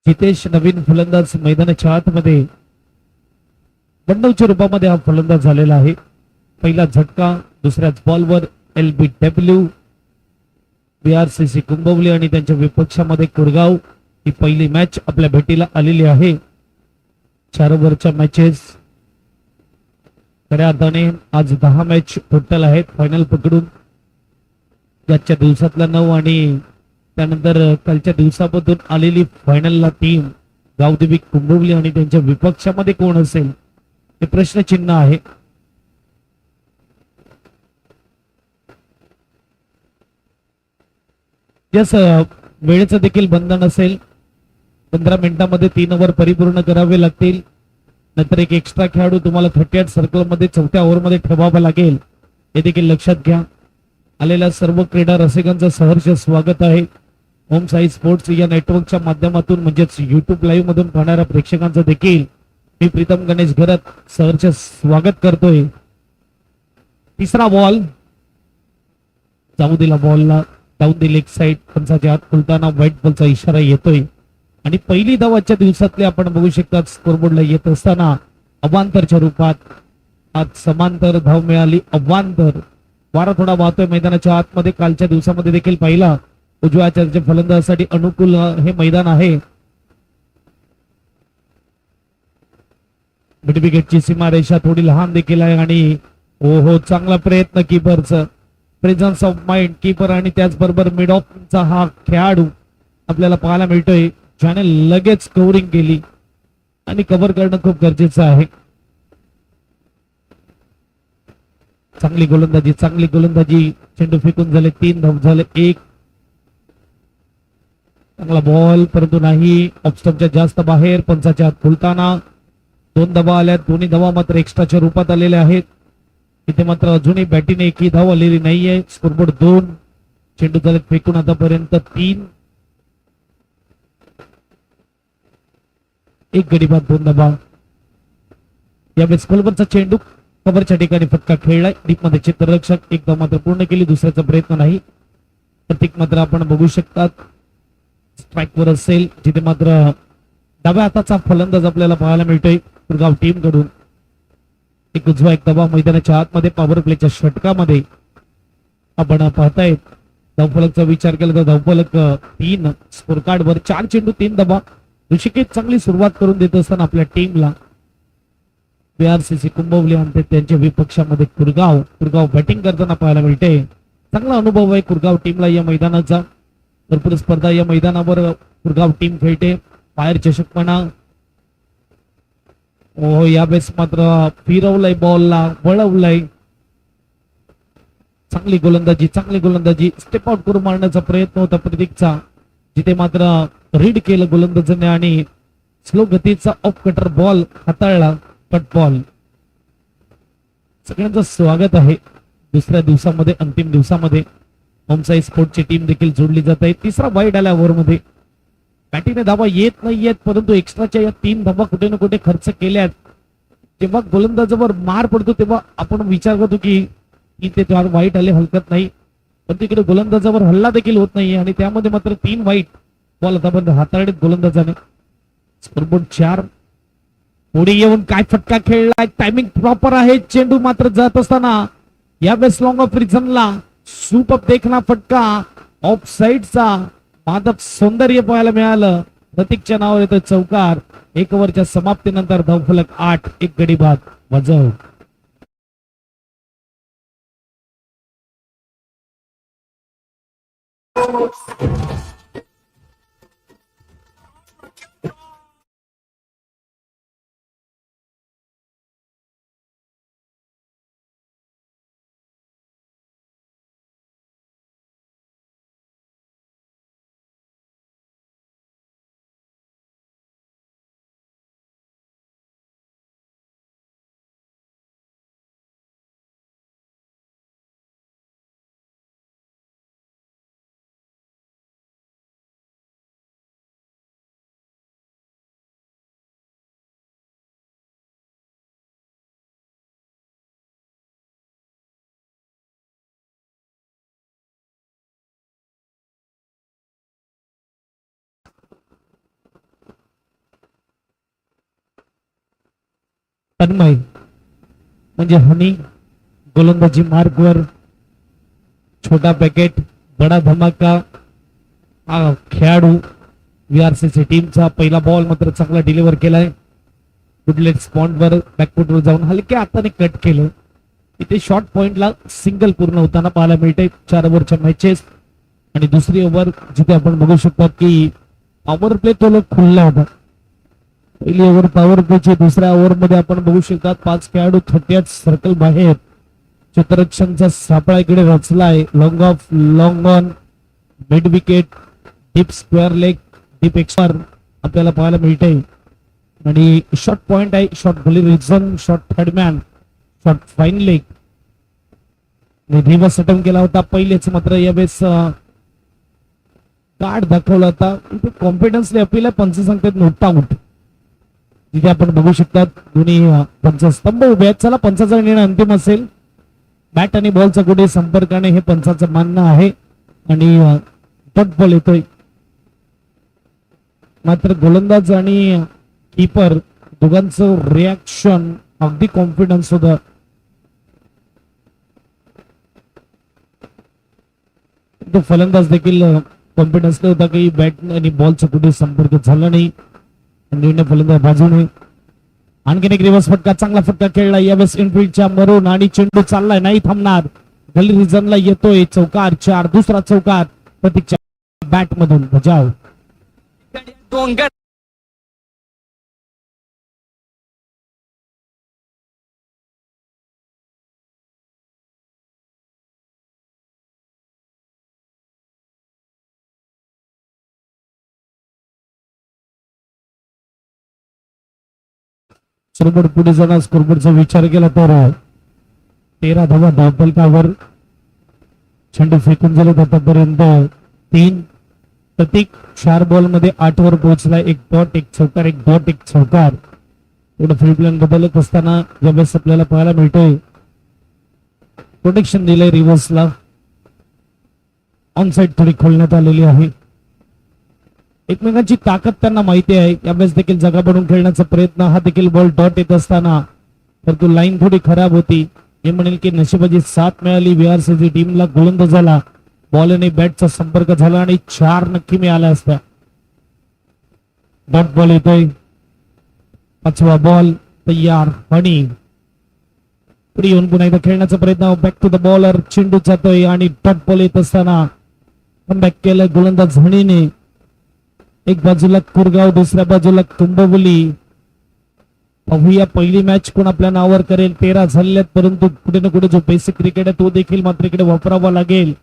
जितेश नवीन फलंदाज मैदानाच्या आतमध्ये बंडवच्या रूपामध्ये हा फलंदाज झालेला आहे. पहिला झटका दुसऱ्याच बॉलवर LBW BRCC कुंभवली आणि त्यांच्या विपक्षामध्ये कुरगाव. ही पहिली मॅच आपल्या भेटीला आलेली आहे. 4 ओव्हरच्या मॅचेस खऱ्या अर्थाने आज 10 मॅच टोटल आहेत फायनल पकडून. आजच्या दिवसातला 9 आणि त्यानंतर कालच्या दिवसामधून आलेली फायनलला टीम गावदेवी कुंभवली आणि त्यांच्या विपक्षामध्ये कोण असेल हे प्रश्नचिन्ह आहे. यस, वेळेचं देखील बंधन असेल. 15 मिनिटांमध्ये 3 ओव्हर परिपूर्ण करावे लागतील. नंतर एक एक्स्ट्रा खेळाडू तुम्हाला 38 सर्कलमध्ये 4थ्या ओव्हरमध्ये ठेवावा लागेल, हे देखील लक्षात घ्या. आलेल्या सर्व क्रीडा रसिकांचं सहर्ष स्वागत आहे. ओम साई स्पोर्ट्स या नेटवर्कच्या माध्यमातून म्हणजेच युट्यूब लाईव्ह मधून पाहणाऱ्या प्रेक्षकांचं देखील मी प्रीतम गणेश घरत सहर्ष स्वागत करतोय. तिसरा बॉल जाऊ दिला, बॉलला डाऊन दी लेग साइड, पंचाच्या आत खुलताना व्हाईट बॉलचा इशारा येतोय. आणि पहिली धाव आजच्या दिवसातली आपण बघू शकता स्कोरबोर्डला येत असताना अवांतरच्या रूपात आज समांतर धाव मिळाली. अवांतर वारा थोडा वाहतोय मैदानाच्या आतमध्ये. कालच्या दिवसामध्ये देखील पाहिला उजव्या हाताच्या फलंदाजासाठी अनुकूल हे मैदान आहे. मिड विकेटची सीमारेषा थोडी लहान देखील आहे आणि ओहो चांगला प्रयत्न कीपरचा, प्रेझन्स ऑफ माइंड कीपर आणि त्याचबरोबर मिड ऑफचा हा खेळाडू आपल्याला पाहायला मिळतोय ज्याने लगेच कव्हरिंग केली आणि कव्हर करणं खूप गरजेचं आहे. चांगली गोलंदाजी, चेंडू फेकून झाले 3 धाव झाले. एक चांगला बॉल परंतु नाही, ऑफस्टंपच्या जास्त बाहेर, पंचाच्या आत खुलताना 2 धावा आल्यात. दोन्ही धावा मात्र एक्स्ट्राच्या रूपात आलेल्या आहेत. इथे मात्र अजूनही बॅटीने एकही धाव आलेली नाहीये. स्कोरबोर्ड 2, चेंडू झाले फेकून आतापर्यंत 3. एक गडी बाद 2 धावा. यावेळेस कोलवरचा चेंडू कव्हरच्या ठिकाणी फटका खेळलाय. डीप मध्ये क्षेत्ररक्षक एक धाव मात्र पूर्ण केली, दुसऱ्याचा प्रयत्न नाही. प्रतीक मात्र आपण बघू शकतात स्ट्राईक वर असेल, जिथे मात्र डाव्या हाताचा फलंदाज आपल्याला पाहायला मिळतोय कुरगाव टीम कडून. एक उजवा एक धावा मैदानाच्या आतमध्ये पॉवर प्लेच्या षटकामध्ये आपण पाहतायत. धावफलकचा विचार केला तर धावफलक 3, स्कोर कार्ड वर 4 चेंडू 3 धावा. ऋषिकेश चांगली सुरुवात करून देत असताना आपल्या टीमला BRCC कुंभवली आणि त्यांच्या विपक्षामध्ये कुरगाव बॅटिंग करताना पाहायला मिळते. चांगला अनुभव आहे कुरगाव टीमला या मैदानाचा. भरपूर स्पर्धा या मैदानावर कुरगाव टीम खेळते. बाहेर चषकपणा, ओ यावेळेस मात्र फिरवलंय, बॉलला वळवलंय. चांगली गोलंदाजी स्टेप आउट करून मारण्याचा प्रयत्न होता प्रतीकचा, जिथे मात्र रीड केलं गोलंदाजाने आणि स्लो गतीचा ऑफ कटर बॉल हाताळला. Cut ball. सगळ्यांचं स्वागत आहे दुसऱ्या दिवसामध्ये, अंतिम दिवसामध्ये. ओमसाई स्पोर्टची टीम देखील जोडली जात आहे. तिसरा वाईड आला ओव्हरमध्ये. बॅटीने धावा येत नाहीयेत, परंतु एक्स्ट्राच्या या 3 धावा कुठे ना कुठे खर्च केल्यात. जेव्हा गोलंदाजावर मार पडतो तेव्हा आपण विचार करतो की इथे वाईट आले, हलकत नाही, पण तिकडे गोलंदाजावर हल्ला देखील होत नाहीये आणि त्यामध्ये मात्र 3 वाईट बॉल आतापर्यंत हाताळलेत गोलंदाजाने. स्कोरबोर्ड 4. पुढे येऊन काय फटका खेळलाय, टायमिंग प्रॉपर आहे. चेंडू मात्र जात असताना यावेळेस लॉंग ऑफ रिझनला सुपर देखना फटका ऑफ साइडचा मादक सौंदर्य पाहायला मिळालं. प्रतीकच्या नावावर येतो चौकार. 1 ओव्हरच्या समाप्तीनंतर धावफलक 8, एक गडी बाद वजव. तन्मय म्हणजे हनी, गोलंदाजी मार्कवर छोटा पॅकेट, बडा धमाका. हा खेळाडू VRCC टीमचा पहिला बॉल मात्र चांगला डिलिव्हर केलाय. गुडलेट स्पॉन्टवर बॅकफुटवर जाऊन हलक्या हाताने कट केलं. इथे शॉर्ट पॉइंटला सिंगल पूर्ण होताना पाहायला मिळते 4 ओव्हरच्या मॅचेस. आणि दुसरी ओव्हर जिथे आपण बघू शकतात की पॉवर प्ले तो लोक खुलला होता. पहिली ओव्हर पॉवर प्लेची, दुसऱ्या ओव्हर मध्ये आपण बघू शकतात 5 खेळाडू 38 सर्कल बाहेर. क्षेत्ररक्षणचा सापळा इकडे रचलाय. Long off, long on, mid wicket, deep square leg, deep एक्सपार आपल्याला पाहायला मिळते. आणि शॉर्ट पॉइंट आहे, शॉर्ट गली रिझन, short third man, short fine leg. Reverse attempt केला होता पहिलेच, मात्र यावेळेस गार्ड दाखवला होता. इथे कॉन्फिडन्सने अपील आहे. पंच सांगतात नोट आउट. जिथे आपण बघू शकतात दोन्ही पंच स्तंभ उभे आहेत. चला पंचाचा निर्णय अंतिम असेल. बॅट आणि बॉलचा कुठे संपर्काने हे पंचाचं मानणं आहे. आणि डॉट बॉल येतोय. मात्र गोलंदाज आणि कीपर दोघांचं रिॲक्शन अगदी कॉन्फिडन्स होतं. तो फलंदाज देखील कॉन्फिडन्स होता की बॅट आणि बॉलचा कुठे संपर्क झाला नाही. निर्णय फलंदाज बाजूने. आणखीन एक रिव्हर्स फटका, चांगला फटका खेळला यावेळेस इनफिल्डच्या मरून. आणि चेंडू चाललाय, नाही थांबणार. गली रिझनला येतोय. चौकार 4, दुसरा चौकार प्रतीकच्या बॅट मधून बजाव. स्कोरबोर्ड पुढे जाणार. स्कोरबोर्डचा विचार केला तर 13 धावा धावफलकावर. चेंडू फेकून झाले आतापर्यंत 3. प्रतीक 4 बॉल मध्ये 8 वर पोहोचला. 1 डॉट, 1 चौकार, 1 डॉट, 1 चौकार. थोडं फील्ड प्लॅन बदलत असताना यावेळेस आपल्याला पाहायला मिळतोय प्रोटेक्शन दिलंय रिव्हर्सला. ऑन साइड थोडी खोलण्यात आलेली आहे. एकमेकांची ताकद त्यांना माहिती आहे. यावेळेस देखील जागा बनवून खेळण्याचा प्रयत्न. हा देखील बॉल डॉट येत असताना परंतु लाईन थोडी खराब होती. हे म्हणेल की नशिबाची साथ मिळाली VRCC टीमला. गोलंदाजाला बॉल आणि बॅटचा संपर्क झाला आणि 4 नक्की मिळाला असता. डॉट बॉल येतोय. 5वा बॉल तयार. आणि पुढे येऊन पुन्हा एकदा खेळण्याचा प्रयत्न. Back to the bowler. चेंडू जातोय आणि डॉट बॉल येत असताना कमबॅक केलं गोलंदाज झणीने. एक बाजूला कुरगाव, दुसऱ्या बाजूला कुंभवली. पाहूया पहिली मॅच कोण आपल्या नावावर करेल. 13 झालेल्यात, परंतु कुठे ना कुठे जो बेसिक क्रिकेट आहे तो देखील मात्र इकडे वापरावा लागेल.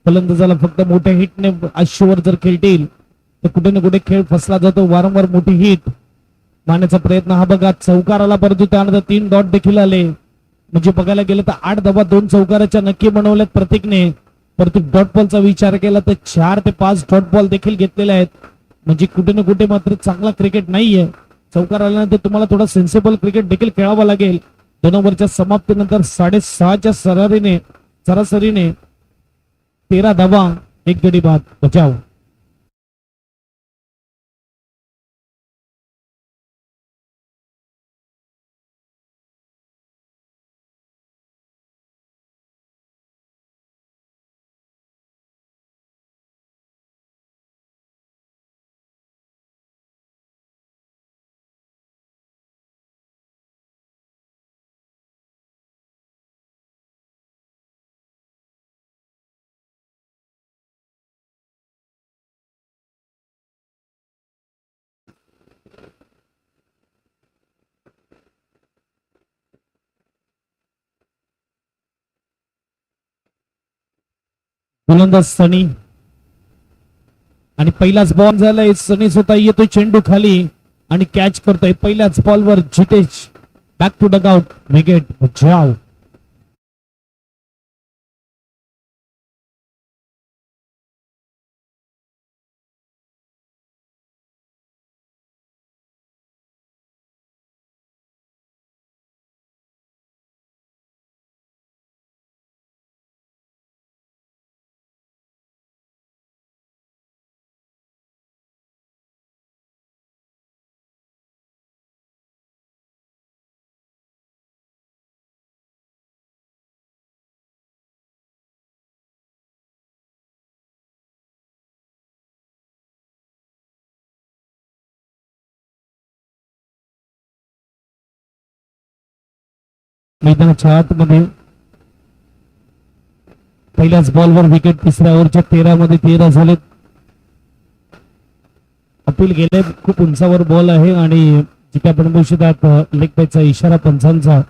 फलंदाजाला फक्त मोठ्या हिटने आयुष्यभर जर खेळतील तर कुठे ना कुठे खेळ फसला जातो. वारंवार मोठी हिट मारण्याचा प्रयत्न. हा बघा चौकार आला, परंतु त्यानंतर 3 डॉट देखील आले. म्हणजे बघायला गेलं तर 8 धावा 2 चौकाराच्या नक्की बनवल्यात प्रतीकने. परंतु डॉट बॉलचा विचार केला तर 4 ते 5 डॉट बॉल देखील घेतलेले आहेत. म्हणजे कुठे ना कुठे मात्र चांगला क्रिकेट नाहीये. चौकार आल्यानंतर तुम्हाला थोडा सेन्सिबल क्रिकेट देखील खेळावा लागेल. 2 ओव्हरच्या समाप्तीनंतर 6.5च्या सरासरीने 13 धावा 1 गडी बाद बचाव. गोलंदाज सनी. आणि पहिलाच बॉल झालाय. सनी स्वतः येतोय चेंडू खाली आणि कॅच करतोय. पहिल्याच बॉलवर Jitesh back to dugout. Wicket बचाव. मैदानाच्या आतमध्ये पहिल्याच बॉलवर विकेट, तिसऱ्या ओव्हरच्या 13 मध्ये 13 झालेत. अपील गेले, खूप उंचावर बॉल आहे आणि जिथे आपण बघू शकतात लेग बायचा इशारा पंचांचा.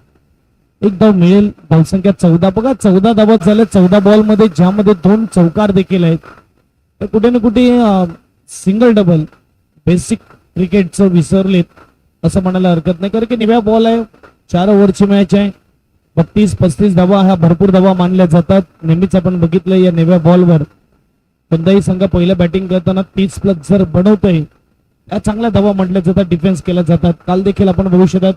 एक धाव मिळेल, धावसंख्या 14. बघा 14 धावा झाल्या 14 बॉल मध्ये, ज्यामध्ये 2 चौकार देखील आहेत. तर कुठे ना कुठे सिंगल डबल बेसिक क्रिकेटचं विसरलेत असं म्हणायला हरकत नाही, कारण की निव्या बॉल आहे, 4 ओव्हरची मॅच आहे. 32-35 धावा ह्या भरपूर धावा मानल्या जातात. नेहमीच आपण बघितलं या निव्या बॉलवर कोणताही संघ पहिल्या बॅटिंग करताना 30+ जर बनवतोय त्या चांगल्या धावा म्हटल्या जातात, डिफेन्स केल्या जातात. काल देखील आपण बघू शकतात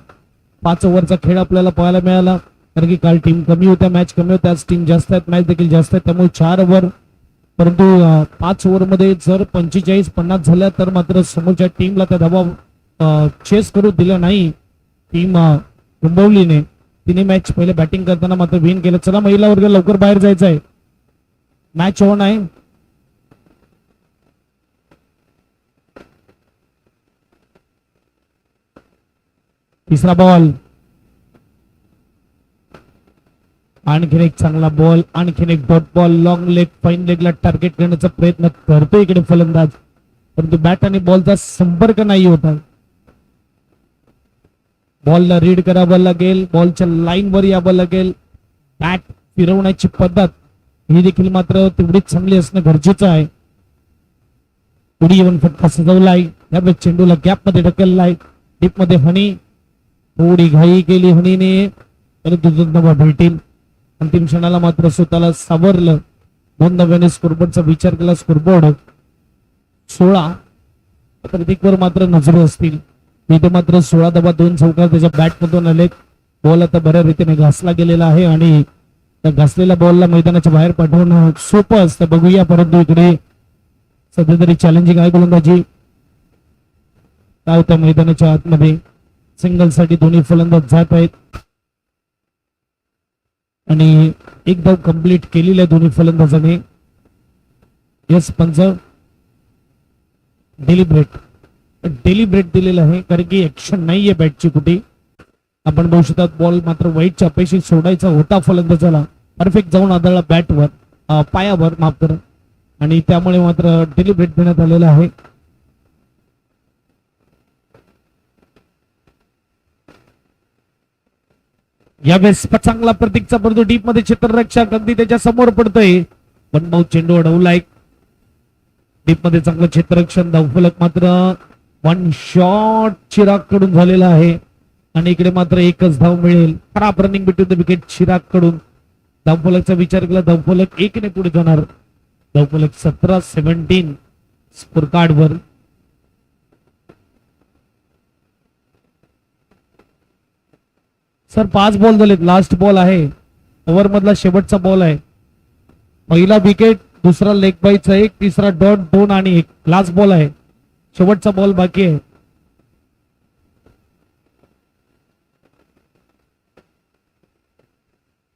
5 ओव्हरचा खेळ आपल्याला पाहायला मिळाला, कारण की काल टीम कमी होत्या, मॅच कमी होत्या, आज टीम जास्त आहेत, मॅच देखील जास्त आहेत. त्यामुळे 4 ओव्हर, परंतु 5 ओव्हर मध्ये जर 45-50 झाल्या तर मात्र समोरच्या टीमला त्या धावा चेस करू दिलं नाही टीम कुंभवलीने. तिने मॅच पहिले बॅटिंग करताना मात्र विन केलं. चला महिला वर्ग लवकर बाहेर जायचं आहे, मॅच ऑन आहे. तिसरा बॉल, आणखीन एक चांगला बॉल, आणखीन एक dot ball, long leg, fine लेगला टार्गेट करण्याचा प्रयत्न करतो इकडे फलंदाज, परंतु बॅट आणि बॉलचा संपर्क नाही होता. बॉलला रीड करावं लागेल, बॉलच्या लाईनवर यावं लागेल. बॅट फिरवण्याची पद्धत ही देखील मात्र तेवढीच चांगली असणं गरजेचं आहे. पुढे येऊन फटका सजवलाय, त्यावेळेस चेंडूला गॅप मध्ये ढकललाय, डीप मध्ये हनी, थोडी घाई केली हनीने, परंतु 2 धावा भेटेल. अंतिम क्षणाला मात्र स्वतःला सावरलं, 2 धाव्याने स्कोरबोर्डचा विचार केला. स्कोरबोर्ड 16, प्रतीकवर मात्र नजर असतील. इथे मात्र 16 धावा, 2 चौकार त्याच्या बॅट मधून आलेत. बॉल आता बऱ्या रीतीने घासला गेलेला आहे आणि त्या घासलेल्या बॉलला मैदानाच्या बाहेर पाठवणं सोपं असतं, बघूया. परंतु इकडे सध्या तरी चॅलेंजिंग आहे गोलंदाजी. काय होतं मैदानाच्या आतमध्ये, सिंगल साठी दोन्ही फलंदाज जात आहेत आणि एक धाव कंप्लीट केलेली आहे दोन्ही फलंदाजांनी. यस पंच डेलिब्रेट दिलेलं आहे, कारण की ऍक्शन नाहीये बॅटची कुठे. आपण बघू शकतात बॉल मात्र वाईटच्या अपेक्षित सोडायचा होता फलंदाजाला, परफेक्ट जाऊन आदळला बॅटवर, पायावर माफ करा, आणि त्यामुळे मात्र डेलिब्रेट देण्यात आलेला आहे. यावेळेस चांगला प्रतीकचा परंतु डीप मध्ये क्षेत्ररक्षक अगदी त्याच्या समोर पडतोय. पण मग चेंडू अडवलाय डीप मध्ये, चांगलं क्षेत्ररक्षण. धावफलक मात्र 1 शॉट चिराग कडून झालेला आहे आणि इकडे मात्र एकच धाव मिळेल. खराब running between the wicket Chirag कडून. धावफलकचा विचार केला, धावफलक 1 ने पुढे जाणार. धावफलक 17-17 स्कोर कार्ड वर. सर 5 बॉल झालेत, लास्ट बॉल आहे, ओव्हर मधला शेवटचा बॉल आहे. पहिला विकेट, दुसरा लेग बायचा 1, तिसरा डॉट 2 आणि 1, लास्ट बॉल आहे, शेवटचा बॉल बाकी आहे.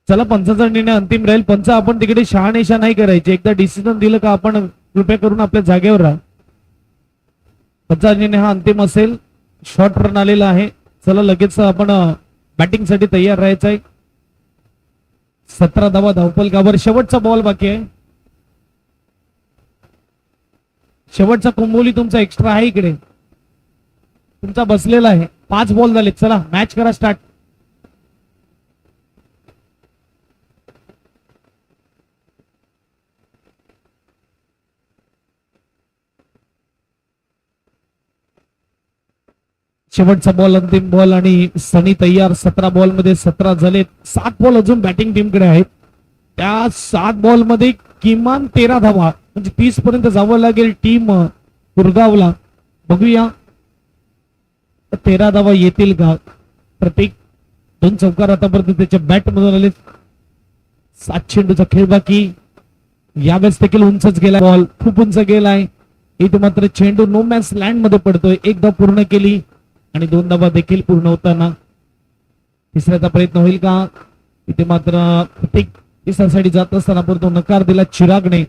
चला पंचाचा निर्णय अंतिम राहील. पंच आपण तिकडे शहानिशा नाही करायचे, एकदा डिसिजन दिलं का आपण कृपया करून आपल्या जागेवर राहा. पंचाचा निर्णय हा अंतिम असेल. शॉर्ट रन आलेला आहे, चला लगेच आपण बॅटिंग साठी तयार राहायचं आहे. 17 धावा धावफलकावर, शेवटचा बॉल बाकी आहे. शेवटचा कुंभोली तुमचा एक्स्ट्रा आहे, इकडे तुमचा बसलेला आहे. 5 बॉल झाले, चला मॅच करा स्टार्ट. शेवटचा बॉल, अंतिम बॉल आणि सनी तयार. 17 बॉल मध्ये 17 झाले. 7 बॉल अजून बॅटिंग टीम कडे आहेत. त्या 7 बॉल मध्ये किमान 13 धावा, म्हणजे 30 पर्यंत जावं लागेल टीम कुरगावला. बघूया 13 धावा येतील का. प्रत्येक 2 चौकार आतापर्यंत त्याच्या बॅट मधून आले. 7 चेंडूचा खेळ बाकी. यावेळेस देखील उंचच गेला बॉल, खूप उंच गेलाय. इथे मात्र चेंडू नो मॅन्स लँड मध्ये पडतोय. 1 धाव पूर्ण केली आणि 2 धावा देखील पूर्ण होताना. तिसऱ्याचा प्रयत्न होईल का. इथे मात्र प्रत्येक तिसऱ्यासाठी जात असताना परंतु नकार दिला चिरागने.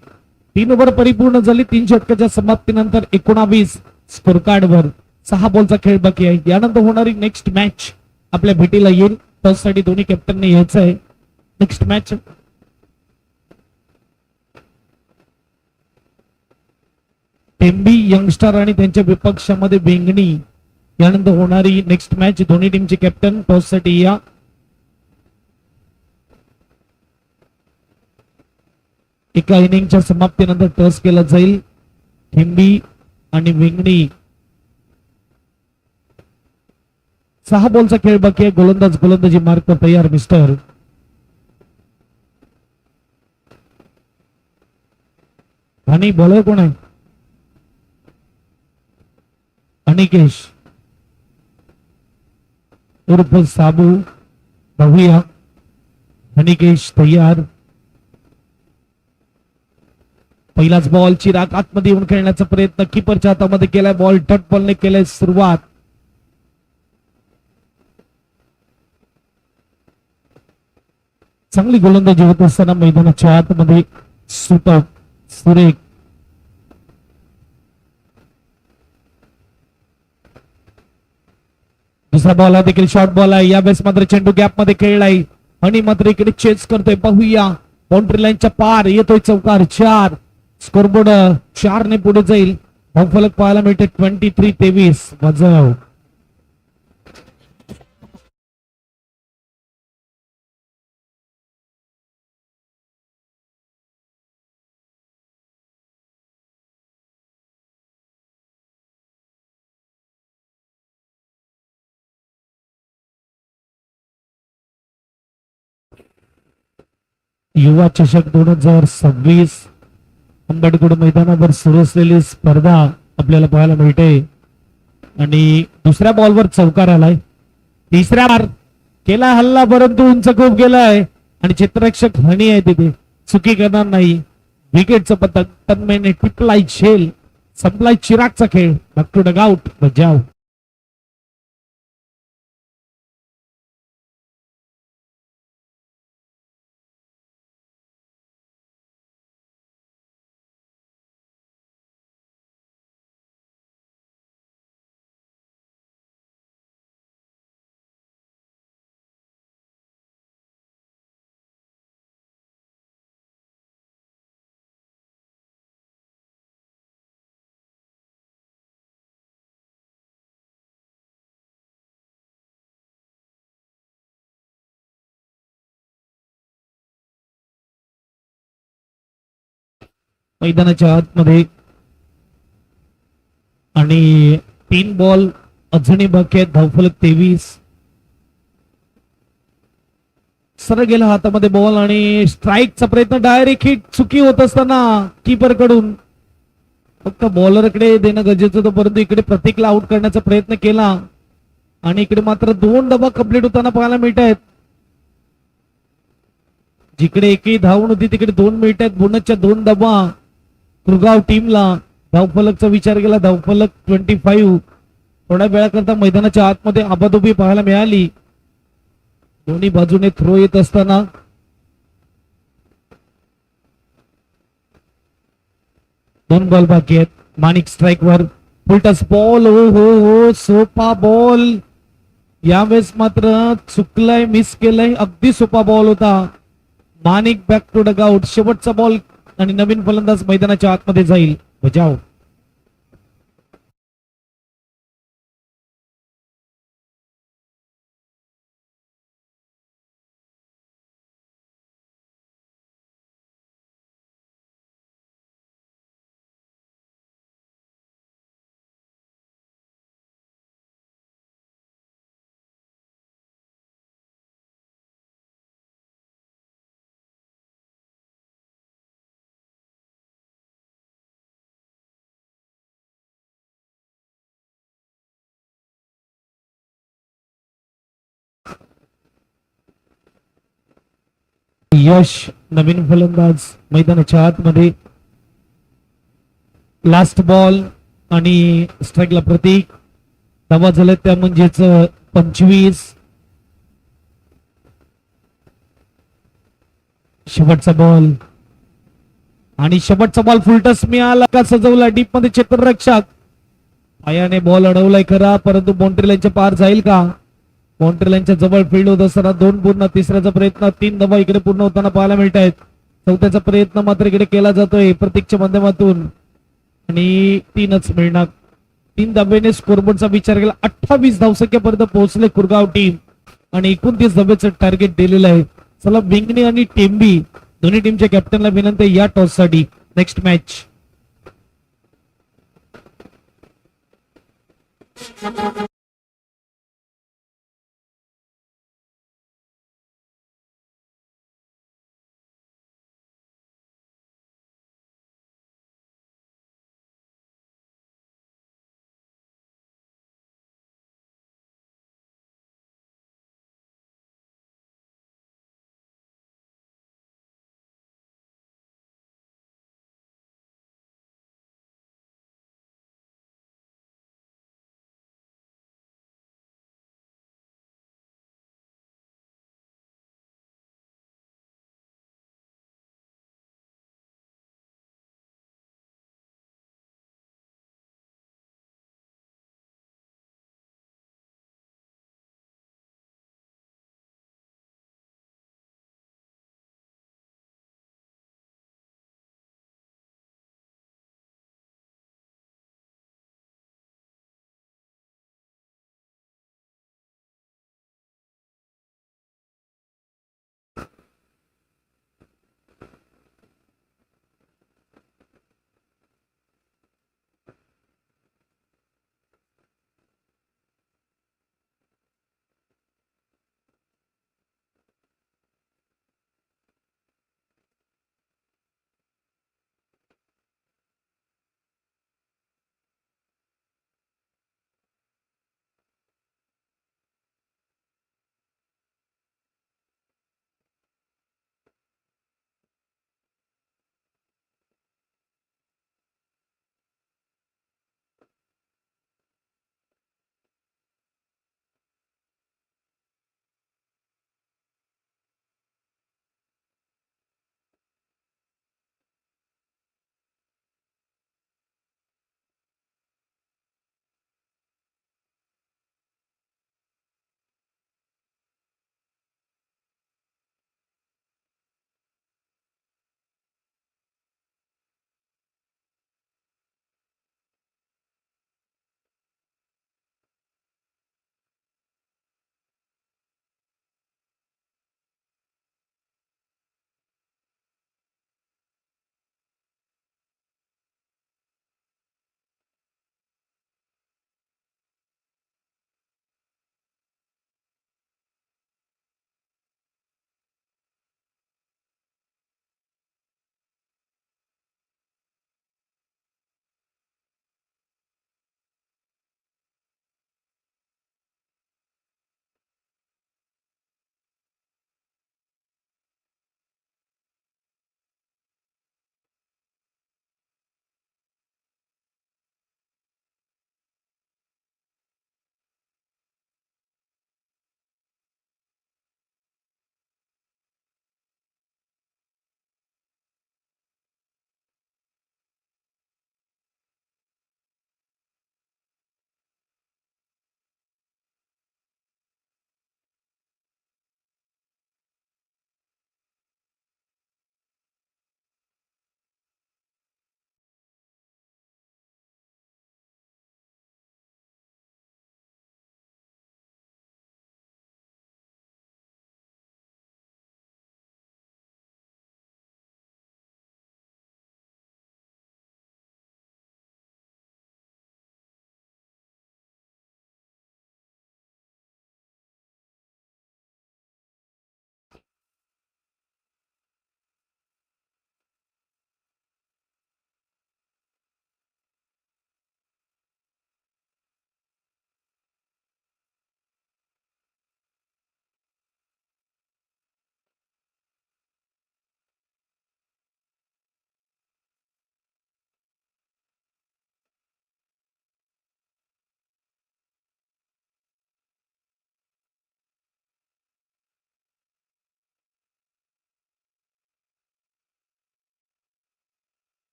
3 ओव्हर परिपूर्ण झाली. 3 षटकाच्या समाप्तीनंतर 19 स्कोर कार्ड वर. 6 बॉलचा खेळ बाकी आहे. यानंतर होणारी नेक्स्ट मॅच आपल्या भेटीला येईल. टॉस साठी दोन्ही कॅप्टनने यायचं आहे. नेक्स्ट मॅच टेंबी यंगस्टर आणि त्यांच्या विपक्षामध्ये बेंगणी यानंतर होणारी नेक्स्ट मॅच. दोन्ही टीमचे कॅप्टन टॉस साठी या. एका इनिंगच्या समाप्तीनंतर टॉस केला जाईल. टेंबी आणि बेंगणी 6 बॉलचा खेळ बाकी आहे. गोलंदाजी मार्क तयार मिस्टर. आणि बॉलर कोण आहे? अनिकेश उर्फ साबू. बघूया. अनिकेश तयार. पहिलाच बॉल चिराग आतमध्ये येऊन खेळण्याचा प्रयत्न कीपरच्या हातामध्ये केलाय. बॉल डॉट बॉलने केलाय सुरुवात. चांगली गोलंदाजी होत असताना मैदानाच्या आतमध्ये सुटअप सुरेख. दुसरा बॉल हा देखील शॉर्ट बॉल आहे. यावेळेस मात्र चेंडू गॅप मध्ये खेळलाय आणि मात्र इकडे चेस करतोय. पाहूया. बाउंड्री लाईनच्या पार येतोय चौकार. 4 स्कोरबोर्ड 4 ने पुढे जाईल. धावफलक पाहायला मिळते 23-23. वाजव. युवा चषक 2026 आंबेडकर मैदानावर सुरू असलेली स्पर्धा आपल्याला पाहायला मिळते. आणि दुसऱ्या बॉलवर चौकार आलाय. तिसऱ्या बार केला हल्ला परंतु उंच खूप गेलाय आणि चित्ररक्षक हनी आहे तिथे. चुकी करणार नाही. विकेटचं पतक तन्मयने टिपलाय झेल. संपलाय चिरागचा खेळ. Back to dugout. बजाव. मैदानाच्या आतमध्ये आणि 3 बॉल अजूनही बाकी आहेत. धावफलक 23. सरळ गेला हातामध्ये बॉल आणि स्ट्राईकचा प्रयत्न. डायरेक्ट हिट चुकी होत असताना कीपर कडून फक्त बॉलरकडे देणं गरजेचं होतं परंतु इकडे प्रतीकला आउट करण्याचा प्रयत्न केला आणि इकडे मात्र 2 डबा कंप्लीट होताना पाहायला मिळत आहेत. जिकडे एकही धावून होती तिकडे 2 मिळत आहेत. बोनसच्या 2 डबा कुरगाव टीमला. धावफलकचा विचार केला. धावफलक 25. थोड्या वेळाकरता मैदानाच्या आतमध्ये आबादोबी पाहायला मिळाली. दोन्ही बाजूने थ्रो येत असताना दोन बॉल बाकी आहेत. माणिक स्ट्राईक वर. Full toss ball. हो हो हो सोपा बॉल. यावेळेस मात्र चुकलाय. मिस केलंय. अगदी सोपा बॉल होता. माणिक बॅक टू डगआउट. शेवटचा बॉल आणि नवीन फलंदाज मैदानाच्या आतमध्ये जाईल. बजाव. यश नवीन फलंदाज मैदानाच्या आतमध्ये. लास्ट बॉल आणि स्ट्राईकला प्रतीक. धावा झाल्या त्या म्हणजेच 25. शेवटचा बॉल आणि शेवटचा बॉल. फुलटस मिळाला का सजवला डीप मध्ये क्षेत्ररक्षक. पायाने बॉल अडवलाय खरा परंतु बाउंड्री लाईनच्या पार जाईल का? बाउंड्री लाईनच्या जवळ फील्ड होत असताना 2 पूर्ण, तिसऱ्याचा प्रयत्न, 3 धावा इकडे पूर्ण होताना पाहायला मिळत आहेत. चौथ्याचा प्रयत्न मात्र इकडे केला जातोय प्रतीकच्या माध्यमातून आणि 3च मिळणार. 3 धाब्याने स्कोरबोर्डचा विचार केला 28 धावसंख्येपर्यंत पोहोचले कुरगाव टीम आणि 29 धाब्याचं टार्गेट दिलेलं आहे. चला बिंगणी आणि टेंबी दोन्ही टीमच्या कॅप्टनला विनंती आहे या टॉस साठी. नेक्स्ट मॅच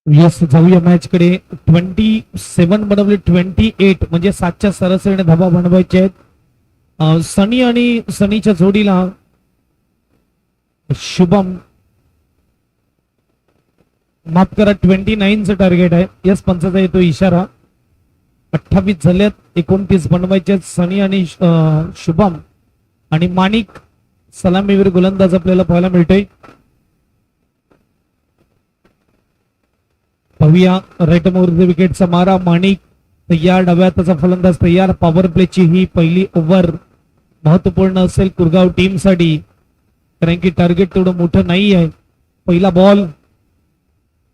यस, जाऊया मॅच कडे. 27 बनवले 28, म्हणजे 7च्या सरासरीने धाबा बनवायचे आहेत. सनी आणि सनीच्या जोडीला शुभम, माफ करा, 29चं टार्गेट आहे. यस, पंचाचा येतो इशारा. 28 झाल्यात, 29 बनवायचे आहेत. सनी आणि शुभम आणि माणिक सलामीवीर गोलंदाज आपल्याला पाहायला मिळतोय. पाहूया राईट मोरचे विकेटचा मारा. माणिक तयार, डाव्या त्याचा फलंदाज तयार. पॉवर प्लेची ही पहिली ओव्हर महत्वपूर्ण असेल कुरगाव टीम साठी, कारण की टार्गेट तेवढं मोठं नाही आहे. पहिला बॉल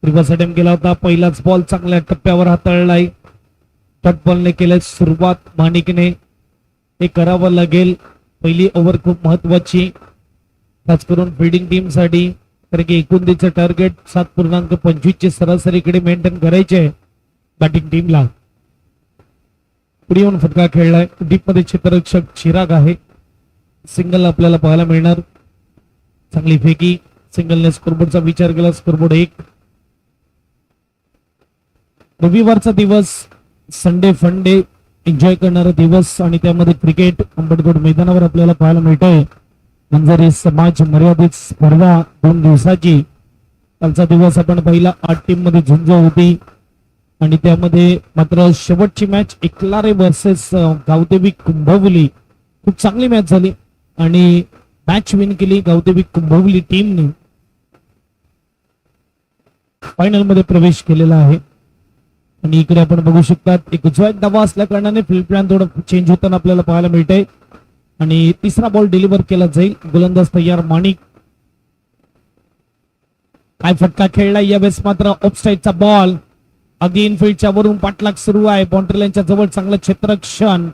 रिव्हर्स अटेम्प्ट केला होता. पहिलाच बॉल चांगल्या टप्प्यावर हाताळलाय. शॉर्ट बॉलने केलं सुरुवात माणिकने. हे करावं लागेल. पहिली ओव्हर खूप महत्वाची, खास करून फिल्डिंग टीम साठी, कारण की 29चं टार्गेट 7.25 ची सरासरीकडे मेंटेन करायचे आहे बॅटिंग टीमला. पुढे येऊन फटका खेळलाय. डीप मध्ये क्षेत्ररक्षक चिराग आहे. सिंगल आपल्याला पाहायला मिळणार. चांगली फेकी. सिंगलने स्कोरबोर्डचा विचार केला. स्कोरबोर्ड 1. रविवारचा दिवस, संडे फंडे एन्जॉय करणारा दिवस, आणि त्यामध्ये क्रिकेट अंबडगोड मैदानावर आपल्याला पाहायला मिळतंय. मंजरी समाज मर्यादित स्पर्धा 2 दिवसाची. कालचा दिवस आपण पहिला 8 टीम मध्ये झुंज होती, आणि त्यामध्ये मात्र शेवटची मॅच एकलारे वर्सेस गावदेवी कुंभवली, खूप चांगली मॅच झाली आणि मॅच विन केली गावदेवी कुंभवली टीमने. फायनल मध्ये प्रवेश केलेला आहे. आणि इकडे आपण बघू शकतात एक उजवा धावा असल्या कारणाने फील्ड प्लॅन थोडं चेंज होताना आपल्याला पाहायला मिळतंय. आणि तिसरा बॉल डिलिव्हर केला जाईल. गोलंदाज तयार माणिक. काय फटका खेळला यावेळेस, मात्र ऑफसाईडचा बॉल. अगदी इनफिल्डच्या वरून पाठलाग सुरू आहे. बाउंड्री लाईनच्या जवळ चांगलं क्षेत्ररक्षण,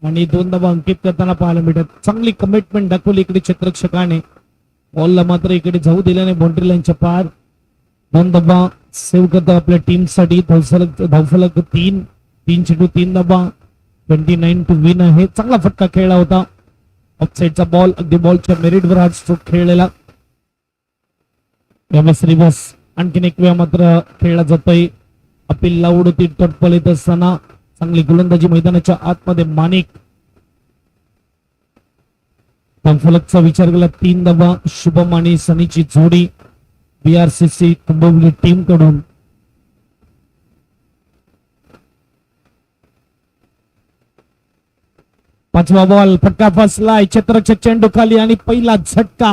आणि 2 धावा अंकित करताना पाहायला मिळतात. चांगली कमिटमेंट दाखवली इकडे क्षेत्ररक्षकाने. बॉलला मात्र इकडे जाऊ दिल्याने बाउंड्री लाईनच्या पार. 2 धावा सेव्ह करतात आपल्या टीम साठी. धावफलक 3 चेंडू 3 धावा. 29 टू विन आहे. चांगला फटका खेळला होता. ऑफसाईडचा बॉल, अगदी बॉलच्या मेरिटवर हा स्ट्रोक खेळलेला. यावेळेस रिव्हर्स आणखीन एक वेळा मात्र खेळला जातोय. अपील लावड होती टटपल येत असताना. चांगली गोलंदाजी मैदानाच्या आतमध्ये माणिक. फलकचा विचार केला 3 धावा. शुभम आणि सनीची जोडी बीआरसीसी कुंभवली टीम कडून. पाचवा बॉल, फटका फसलाय. क्षेत्ररक्षक चेंडू खाली आणि पहिला झटका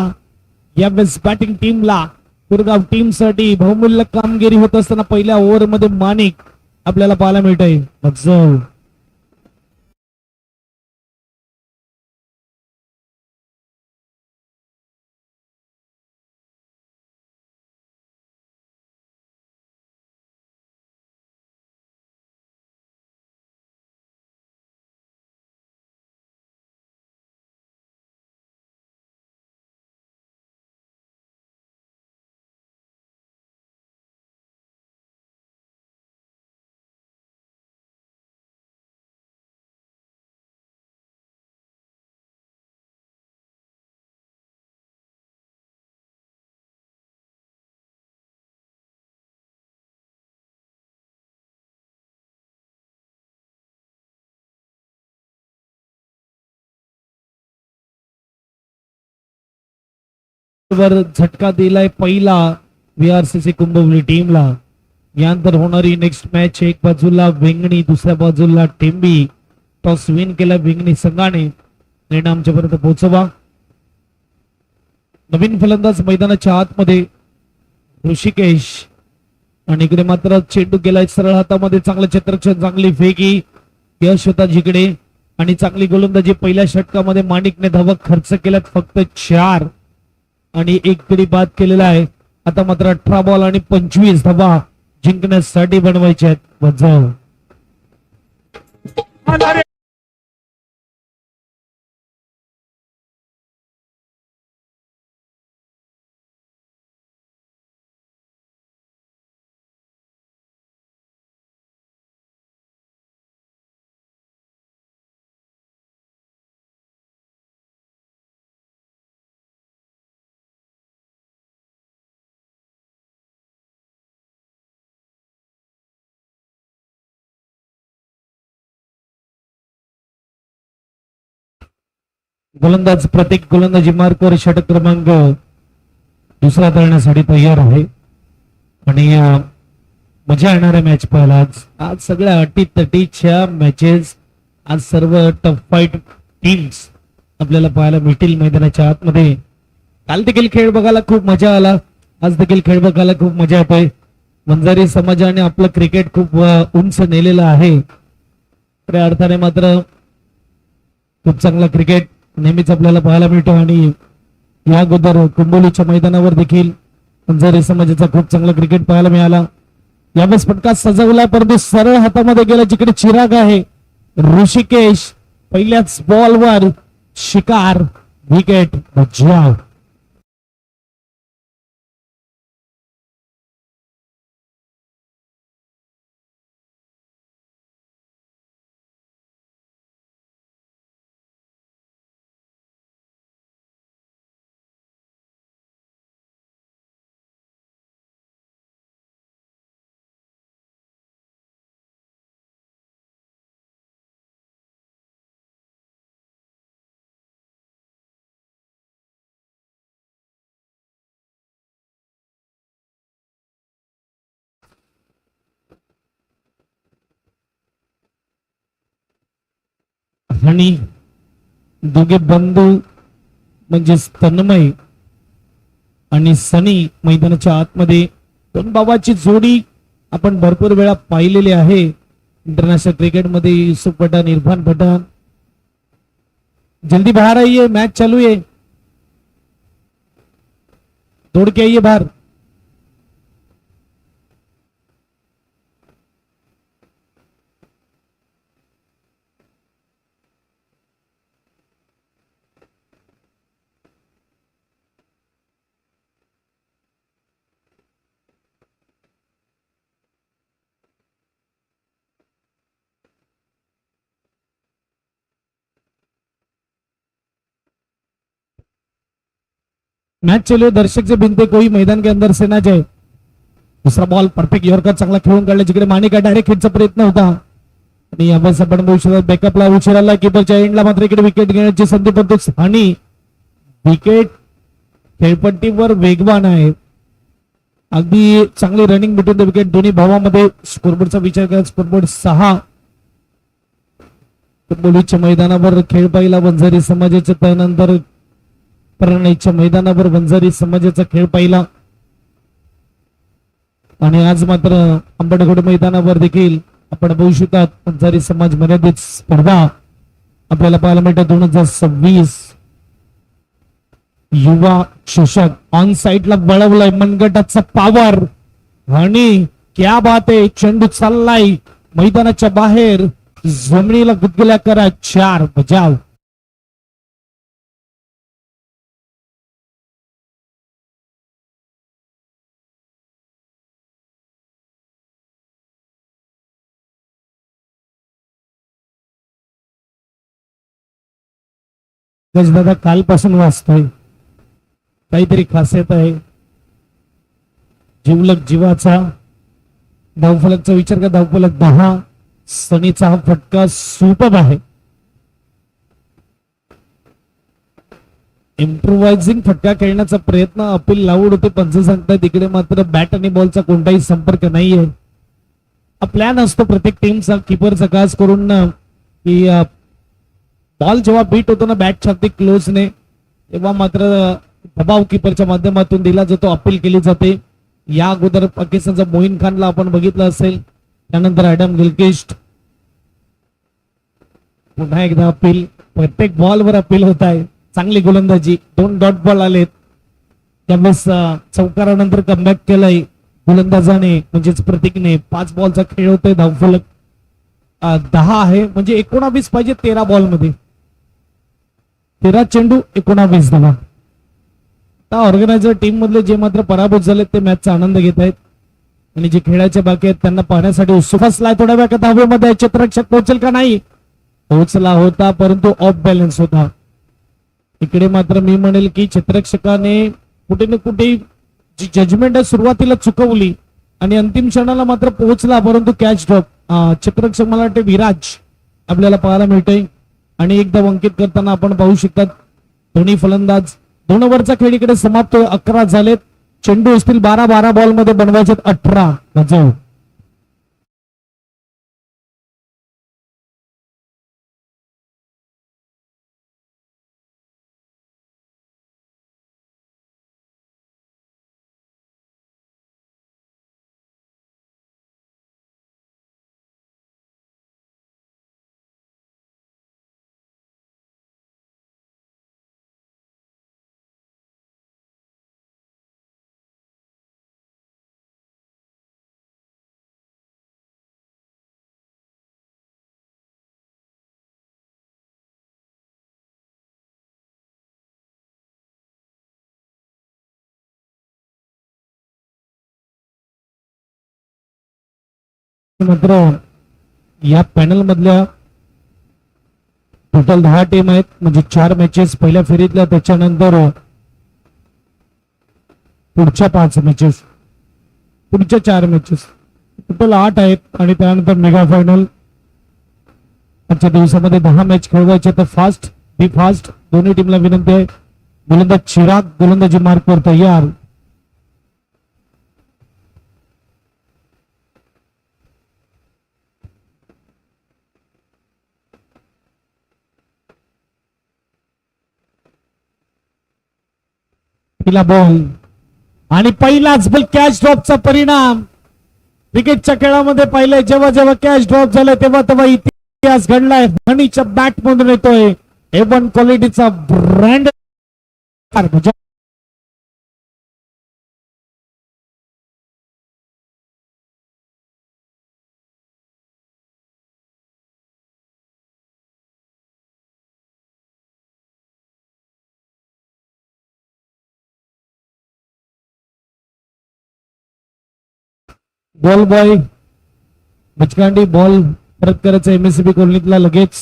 यावेळेस बॅटिंग टीमला. कुरगाव टीम साठी बहुमूल्य कामगिरी होत असताना पहिल्या ओव्हर मध्ये माणिक आपल्याला पाहायला मिळतंय. वर झटका दिलाय पहिला बीआरसीसी कुंभवली टीमला. यानंतर होणारी नेक्स्ट मॅच, एक बाजूला वेंगणी, दुसऱ्या बाजूला टेंबी. टॉस विन केला वेंगणी संघाने. निर्णय आमच्यापर्यंत पोहोचवा. नवीन फलंदाज मैदानाच्या आतमध्ये ऋषिकेश, आणि इकडे मात्र चेंडू गेलाय सरळ हातामध्ये. चांगलं क्षेत्ररक्षण, चांगली फेकी. यश होता जिकडे, आणि चांगली गोलंदाजी. पहिल्या षटकामध्ये माणिकने धावा खर्च केल्यात फक्त 4, आणि 1 गडी बाद केलेला आहे. आता मात्र 18 बॉल आणि 25 धावा जिंकण्यासाठी बनवायचे आहेत. गोलंदाज प्रत्येक गोलंदाजी मार्कवर षटक क्रमांक दुसरा करण्यासाठी तयार आहे आणि मजा येणाऱ्या मॅच पाहायला आज सगळ्या अटीतटीच्या मॅचेस, आज सर्व टफ फाईट टीम्स आपल्याला पाहायला मिळतील मैदानाच्या आतमध्ये. काल देखील खेळ बघायला खूप मजा आला, आज देखील खेळ बघायला खूप मजा येतोय. वंजारी समाजाने आपलं क्रिकेट खूप उंच नेलेलं आहे. खऱ्या अर्थाने मात्र खूप चांगला क्रिकेट नेहमीच आपल्याला पाहायला मिळतो आणि या अगोदर कुंबोलीच्या मैदानावर देखील वंजारी समाजाचा खूप चांगला क्रिकेट पाहायला मिळाला. यावेळेस फटका सजवला परंतु सरळ हातामध्ये गेला, जिकडे चिराग आहे. ऋषिकेश पहिल्याच बॉलवर शिकार, विकेट बचाव. आणि दोघे बंधू म्हणजे तन्मय आणि सनी मैदानाच्या आतमध्ये दोन बाबाची जोडी आपण भरपूर वेळा पाहिलेली आहे इंटरनॅशनल क्रिकेटमध्ये. युसुफ पठाण, इरफान पठाण. जल्दी बाहर आइए, मैच चालू है, दौड़ के आइए बाहर. मैच चलो, दर्शक से बिनते कोई मैदान के अंदर से ना जाए. दुसरा बॉल परफेक्ट यॉर्कर चांगला खेळून काढला, जिकडे माणिका डायरेक्ट हिटचा प्रयत्न होता आणि यावेळेस आपण उशिरा बॅकअपला उशिराला कीपरच्या एंडला मात्र इकडे विकेट घेण्याची संधी पडतो आणि विकेट खेळपट्टीवर वेगवान आहे. अगदी चांगली रनिंग बिटवीन द विकेट दोन्ही भावामध्ये. स्कोरबोर्डचा विचार करा, स्कोरबोर्ड 6. बोलीच्या मैदानावर खेळ पाहिला वंजारी समाजाच्या, त्यानंतर प्रणयच्या मैदानावर वंजारी समाजाचा खेळ पाहिला आणि आज मात्र आंबडगोड मैदानावर देखील आपण बघू शकतात वंजारी समाज मर्यादित स्पर्धा आपल्याला पाहायला मिळते. 2026 युवा चषक ऑन साइडला वळवलाय मनगटाचा पावर आणि क्या बात आहे, चेंडू चाललाय मैदानाच्या बाहेर, जमिनीला गुदगुल्या करा, 4 बजाव. दादा कालपासून वाचतोय, काहीतरी खासियत आहे. जीवलग जीवाचा धावफलकचा विचार का, धावफलक 10. सनीचा हा फटका सुपर आहे. इम्प्रोव्हायझिंग फटका खेळण्याचा प्रयत्न अपील लावून होते, पंच सांगतात इकडे मात्र बॅट आणि बॉलचा कोणताही संपर्क नाहीये. हा प्लॅन असतो प्रत्येक टीमचा, किपरचा खास करून की बॉल जेव्हा बीट होतो ना बॅट छाती क्लोजने, तेव्हा मात्र दबाव किपरच्या माध्यमातून दिला जातो, अपील केली जाते. या अगोदर पाकिस्तानचा मोईन खानला आपण बघितलं असेल, त्यानंतर ॲडम गिलक्रिस्ट. पुन्हा एकदा अपील, प्रत्येक बॉलवर अपील होत आहे. चांगली गोलंदाजी, 2 डॉट बॉल आलेत. त्यावेळेस चौकारानंतर कमबॅक केलंय गोलंदाजाने म्हणजेच प्रतीकने. 5 बॉलचा खेळ होतोय, धावफलक 10 आहे, म्हणजे 19 पाहिजे 13 बॉल मध्ये. 13 चेंडू 19 धावा. आता ऑर्गनायझर टीम मधले जे मात्र पराभूत झालेत ते मॅचचा आनंद घेत आहेत आणि जे खेळायचे बाकी आहेत त्यांना पाहण्यासाठी उत्सुक असलाय. थोड्या वेळात हवेमध्ये चित्ररक्षक पोहोचेल का नाही, पोहोचला होता परंतु ऑफ बॅलन्स होता. इकडे मात्र मी म्हणेल की चित्ररक्षकाने कुठे ना कुठे जी जजमेंट आहे सुरुवातीला चुकवली आणि अंतिम क्षणाला मात्र पोहोचला, परंतु कॅच ड्रॉप. चित्ररक्षक मला वाटते विराज आपल्याला पाहायला मिळतोय. आणि एक धाव अंकित करताना आपण पाहू शकतात दोन्ही फलंदाज 2 ओव्हरचा खेळ इकडे समाप्त. 11 झालेत. चेंडू असतील 12 बॉल मध्ये बनवायचे 18 गजव. मात्र या पॅनल मधल्या टोटल 10 टीम आहेत. म्हणजे 4 मॅचेस पहिल्या फेरीतल्या, त्याच्यानंतर पुढच्या 5 मॅचेस, पुढच्या 4 मॅचेस, टोटल 8 आहेत. आणि त्यानंतर मेगा फायनल. आजच्या दिवसामध्ये 10 मॅच खेळवायचे. तर फास्ट बी फास्ट. दोन्ही टीमला विनंती आहे. गोलंदाज चिराग गोलंदाजी मार्कवर तयार. पहिला बॉल आणि पहिलाच बॉल कॅच ड्रॉपचा परिणाम. क्रिकेटच्या खेळामध्ये पाहिलंय जेव्हा जेव्हा कॅच ड्रॉप झालाय तेव्हा तेव्हा इतिहास घडलाय. धोनीच्या बॅट मधून येतोय A1 क्वालिटीचा ब्रँड. बॉल बॉय बचकांडी बॉल परत करायचं MSCB कॉलनीतला लगेच.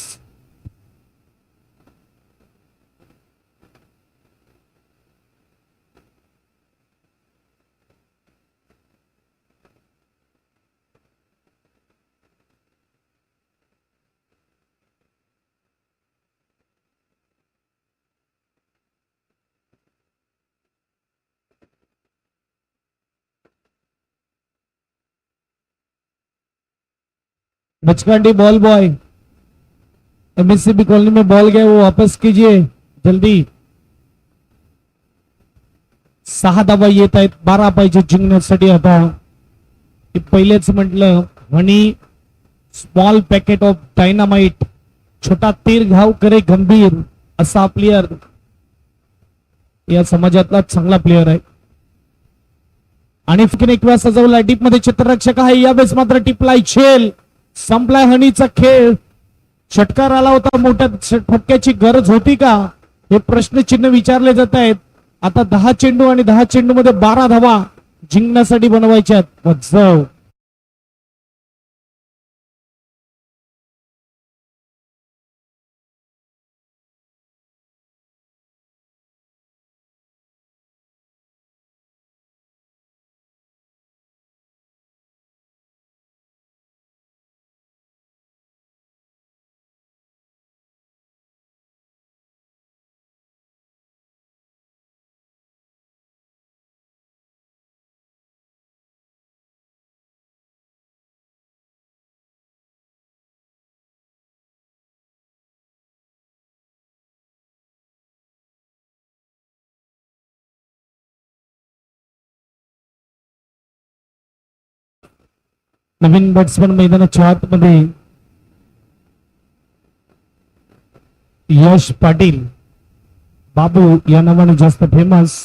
बचकांडी बॉल बॉय MSCB कॉलोनी में बॉल गए वो वापस कीजिए जल्दी. 6 धावा येत आहेत. 12 पाहिजे जिंकण्यासाठी. आता पहिलेच म्हटलं हनी स्मॉल पॅकेट ऑफ डायनामाइट, छोटा तीर घाव करे गंभीर असा प्लेयर या समाजातला चांगला प्लेयर आहे. आणि फिकन एक वेळा सजवलाय. डीप मध्ये चित्ररक्षक आहे. यावेळेस मात्र टिपलाय झेल. संपलाय हनीचा खेळ. षटकार आला होता. मोठ्या फटक्याची गरज होती का हे प्रश्नचिन्ह विचारले जात आहेत. आता 10 चेंडू आणि 10 चेंडू मध्ये 12 धावा जिंकण्यासाठी बनवायच्यात. वज्जव नवीन बॅट्समन मैदानाच्या आतमध्ये यश पाटील बाबू या नावाने जास्त फेमस.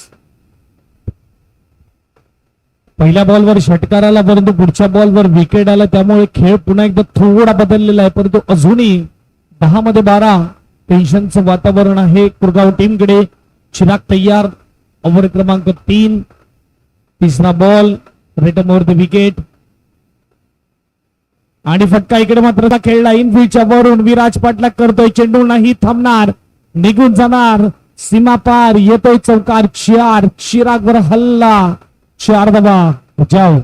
पहिल्या बॉलवर षटकार आला परंतु पुढच्या बॉलवर विकेट आला. त्यामुळे खेळ पुन्हा एकदा थोडा बदललेला आहे. परंतु अजूनही 10 मध्ये 12 टेन्शनचं वातावरण आहे कुरगाव टीमकडे. चिराग तयार. ओव्हर क्रमांक 3. तिसरा ball return over the wicket. आणि फटका इकडे मात्र खेळला इनफिल्डच्या वरून. विराज पाटला करतोय. चेंडू नाही थांबणार. निघून जाणार. सीमा पार. येतोय चौकार. 4. चिरागवर हल्ला. 4 धावा. जाओ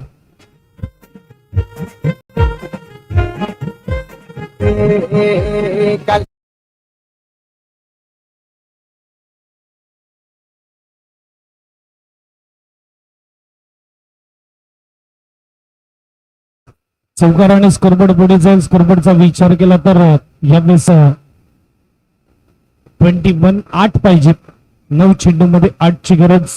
चौकाराने स्कोरबोर्ड पुढे जाईल. स्कोरबोर्डचा विचार केला तर यावेळेस 21 8 पाहिजेत. 9 चेंडूमध्ये 8ची गरज.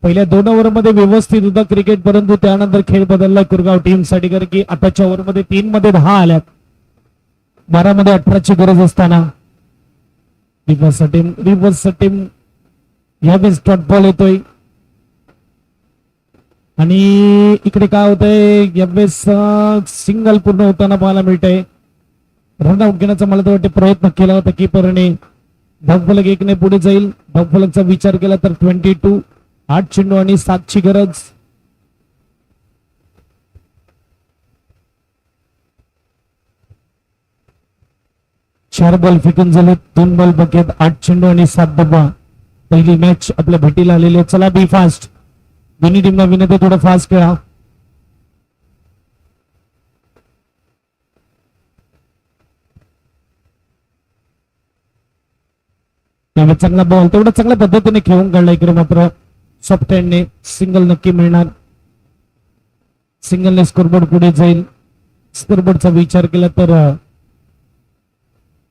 पहिल्या 2 ओव्हरमध्ये व्यवस्थित होता क्रिकेट, परंतु त्यानंतर खेळ बदलला कुरगाव टीम साठी, कारण की आताच्या ओव्हरमध्ये 3 मध्ये 10 आल्यात. 12 मध्ये 18ची गरज असताना रिव्हर्स टीम यावेळेस डॉट बॉल येतोय. आणि इकडे काय होतंय, यावेळेस सिंगल पूर्ण होताना पाहायला मिळतंय. रनआउट घेण्याचा मला तर वाटते प्रयत्न केला होता कीपरने. धावफलक 1 ने पुढे जाईल. धावफलकचा विचार केला तर 22 8 चेंडू आणि 7ची गरज. चार बॉल फेकून झाले. 2 बॉल बाकी आहेत. 8 चेंडू आणि 7 डब्बा. पहिली मॅच आपल्या भेटीला आलेली आहे. चला बी फास्ट. दोन्ही टीमला विनंती थोडं फास्ट खेळा. चांगला बॉल तेवढा चांगल्या पद्धतीने खेळून काढला. इकडे मात्र सॉफ्ट हँडने सिंगल नक्की मिळणार. सिंगलने स्कोरबोर्ड पुढे जाईल. स्कोरबोर्डचा विचार केला तर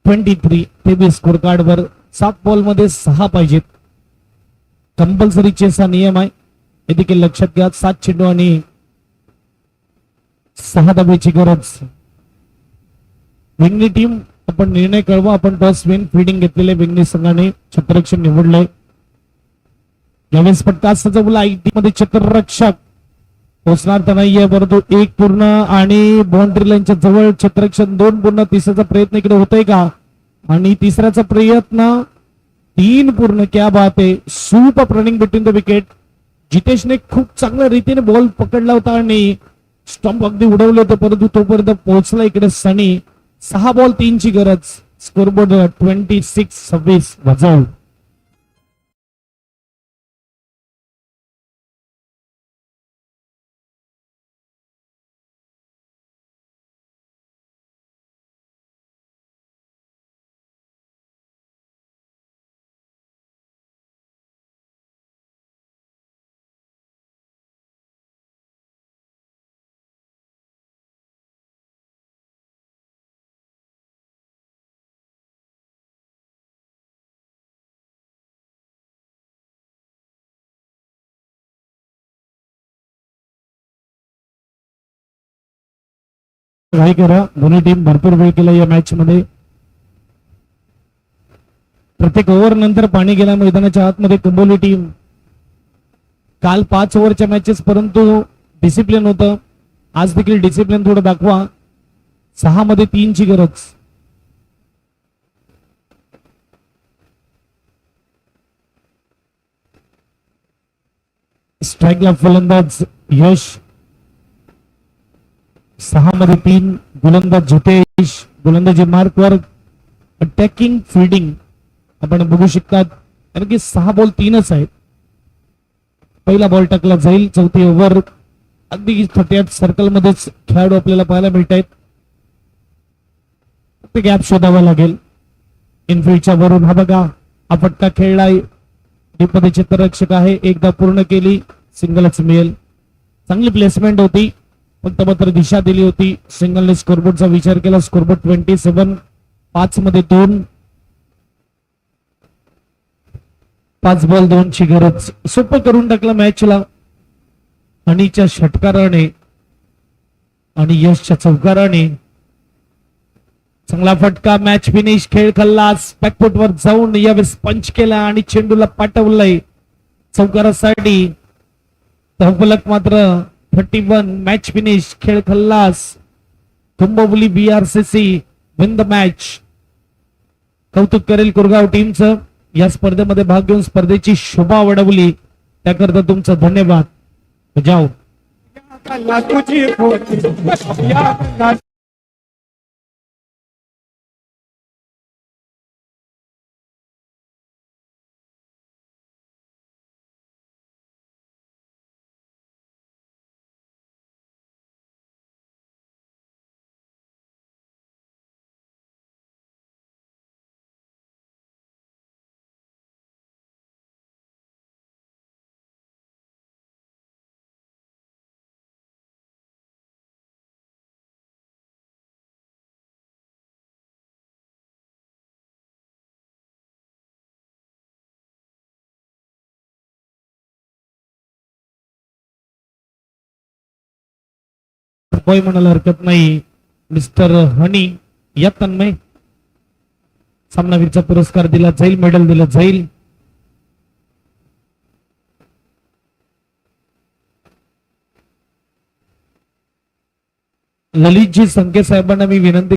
23 स्कोर कार्ड वर 7 बॉल मध्ये 6 पाहिजेत. कंपल्सरी चेसचा नियम आहे, हे देखील लक्षात घ्या. 7 चेंडू आणि 6 धाब्याची गरज. विंगणी टीम आपण निर्णय कळवा. आपण टॉस विन फिल्डिंग घेतलेले विंगणी संघाने क्षेत्ररक्षण निवडले. यावेळेस फटका सजवला. मध्ये क्षेत्ररक्षक पोचणार तर नाहीये, परंतु 1 पूर्ण आणि बाउंड्री लाईनच्या जवळ क्षेत्ररक्षण 2 पूर्ण. तिसऱ्याचा प्रयत्न इकडे होतोय का? आणि तिसऱ्याचा प्रयत्न 3 पूर्ण. क्या बात आहे. Super running between the wicket. जितेशने खूप चांगल्या रीतीने बॉल पकडला होता आणि स्टंप अगदी उडवले होते, परंतु तोपर्यंत पोहोचला इकडे सनी. 6 बॉल 3ची गरज. स्कोरबोर्ड 26 वाजव. काय करा, दोन्ही टीम भरपूर वेळ केला या मॅच मध्ये. प्रत्येक ओव्हर नंतर पाणी गेल्या मैदानाच्या आतमध्ये कुंभोली टीम. काल 5 ओव्हरच्या मॅचेस, परंतु डिसिप्लिन होतं. आज देखील डिसिप्लिन थोडं दाखवा. 6 मध्ये 3ची गरज. स्ट्राईकला फलंदाज यश. 6 मध्ये 3. गोलंदाज जितेश. गोलंदाजी मार्कवर अटॅकिंग फिल्डिंग आपण बघू शकतात, कारण की 6 बॉल 3च आहेत. पहिला बॉल टाकला जाईल. चौथी ओव्हर. अगदी 38 सर्कल मध्येच खेळाडू आपल्याला पाहायला मिळत आहेत. गॅप शोधावा लागेल. इनफिल्डच्या वरून हा बघा, हा फटका खेळलाय. मध्ये क्षेत्ररक्षक आहे. एकदा पूर्ण केली, सिंगलच मिळेल. चांगली प्लेसमेंट होती, फक्त मात्र दिशा दिली होती. सिंगलने स्कोरबोर्डचा विचार केला. स्कोरबोर्ड 27. 5 मध्ये 2. 5 बॉल 2ची गरज. सोपं करून टाकला मॅचला. अनिच्या षटकाराने आणि यशच्या चौकाराने. चांगला फटका. Match finish. खेळ खल्लास. बॅकफुटवर जाऊन यावेळेस पंच केला आणि चेंडूला पाठवलंय चौकारासाठी. धावफलक मात्र 31. Match finish. खेळ खल्लास. कुंभोली BRCC विन द मॅच. कौतुक करेल कुरगाव टीमचं. या स्पर्धेमध्ये भाग घेऊन स्पर्धेची शोभा वाढवली, त्याकरता तुमचं धन्यवाद. जाओ. नकोय म्हणायला हरकत नाही. मिस्टर हनी या तन्मय. सामनावीरचा पुरस्कार दिला जाईल, मेडल दिलं जाईल. ललितजी संके साहेबांना मी विनंती